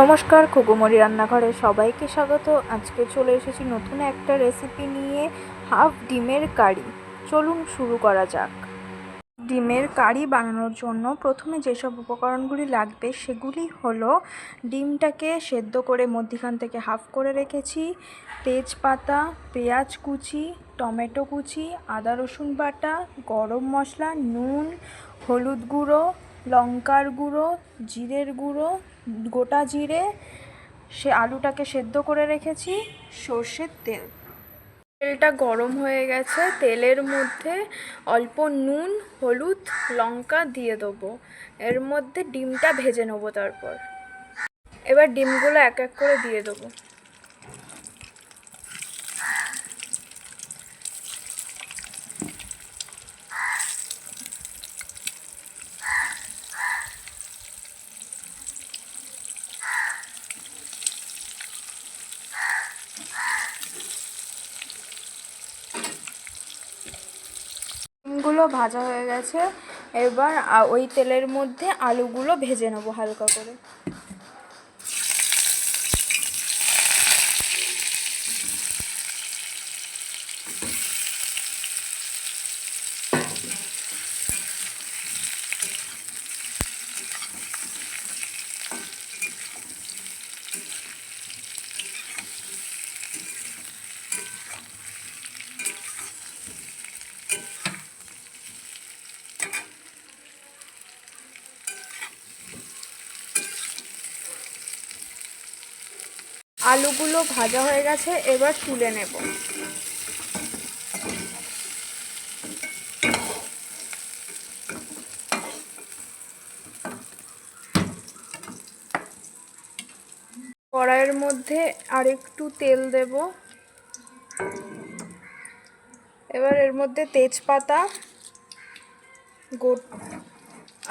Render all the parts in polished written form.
নমস্কার, খুকুমরি রান্নাঘরে সবাইকে স্বাগত। আজকে চলে এসেছি নতুন একটা রেসিপি নিয়ে, হাফ ডিমের কারি। চলুন শুরু করা যাক। ডিমের কারি বানানোর জন্য প্রথমে যেসব উপকরণগুলি লাগবে সেগুলি হলো ডিমটাকে সেদ্ধ করে মধ্যিখান থেকে হাফ করে রেখেছি, তেজপাতা, পেঁয়াজ কুচি, টমেটো কুচি, আদা রসুন বাটা, গরম মশলা, নুন, হলুদ গুঁড়ো, লঙ্কার গুঁড়ো, জিরের গুঁড়ো, গোটা জিরে, সে আলুটাকে সেদ্ধ করে রেখেছি, সর্ষের তেল। তেলটা গরম হয়ে গেছে, তেলের মধ্যে অল্প নুন, হলুদ, লঙ্কা দিয়ে দেবো। এর মধ্যে ডিমটা ভেজে নেবো। তারপর এবার ডিমগুলো এক এক করে দিয়ে দেবো। ডিমগুলো ভাজা হয়ে গেছে, এবার ওই তেলের মধ্যে আলুগুলো ভেজে নেবো হালকা করে। আলুগুলো ভাজা হয়ে গেছে, এবার তুলে নেব। কড়াইয়ের মধ্যে আরেকটু তেল দেব। এবার এর মধ্যে তেজপাতা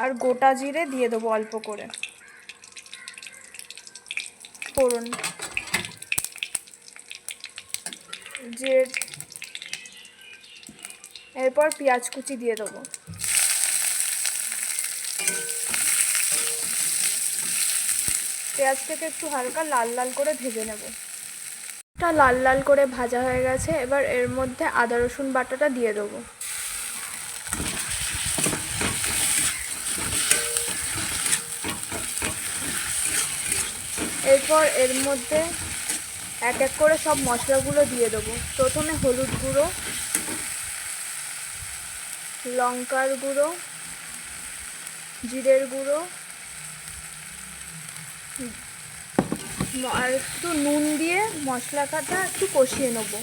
আর গোটা জিরে দিয়ে দেবো অল্প করে ফোড়ন। এরপর পেঁয়াজ কুচি দিয়ে দেবো। পেঁয়াজটাকে একটু হালকা লাল লাল করে ভেজে নেব। এটা লাল লাল করে ভাজা হয়ে গেছে, এবার এর মধ্যে আদা রসুন বাটাটা দিয়ে দেবো। এরপর এর মধ্যে এক এক করে সব মশলাগুলো দিয়ে দেবো। প্রথমে হলুদ গুঁড়ো, লঙ্কার গুঁড়ো, জিরের গুঁড়ো আর একটু নুন দিয়ে মশলাটা একটু কষিয়ে নেব।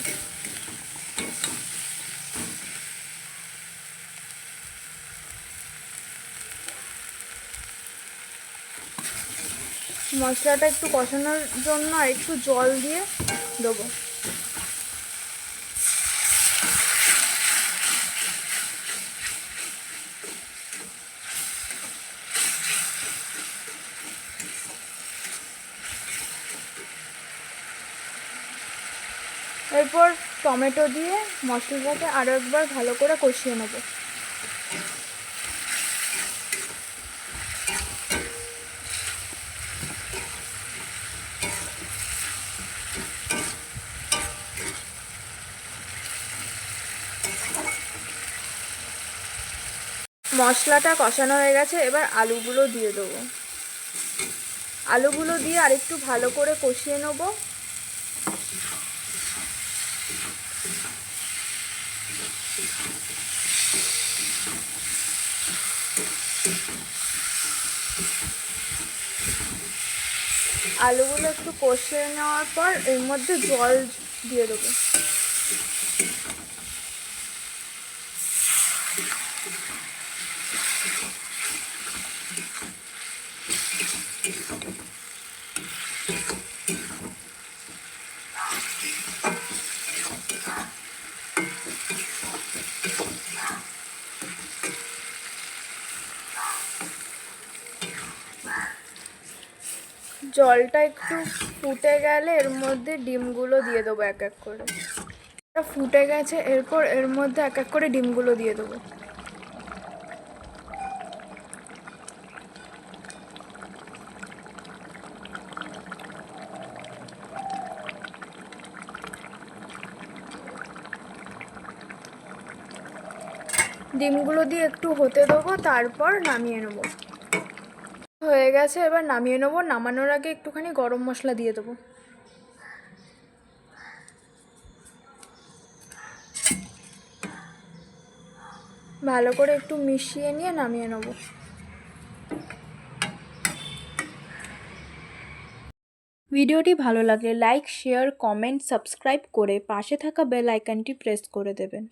মশলাটা একটু কষানোর জন্য একটু জল দিয়ে দেবো। এরপর টমেটো দিয়ে মশলাটাকে আরও একবার ভালো করে কষিয়ে নেব। মশলাটা কষানো হয়ে গেছে, এবার আলুগুলো দিয়ে দেবো। আলুগুলো দিয়ে আরেকটু ভালো করে কষিয়ে নেব। আলুগুলো একটু কষিয়ে নেওয়ার পর এর মধ্যে জল দিয়ে দেবো। জলটা একটু ফুটে গেলে এর মধ্যে ডিমগুলো দিয়ে দেবো এক এক করে। ফুটে গেছে, এরপর এর মধ্যে এক এক করে ডিমগুলো দিয়ে দেবো। ডিমগুলো দিয়ে একটু হতে দেবো, তারপর নামিয়ে নেবো। হয়ে গেছে, এবার নামিয়ে নেবো। নামানোর আগে একটুখানি গরম মশলা দিয়ে দেবো। ভালো করে একটু মিশিয়ে নিয়ে নামিয়ে নেবো। ভিডিওটি ভালো লাগলে লাইক, শেয়ার, কমেন্ট, সাবস্ক্রাইব করে পাশে থাকা বেল আইকনটি প্রেস করে দেবেন।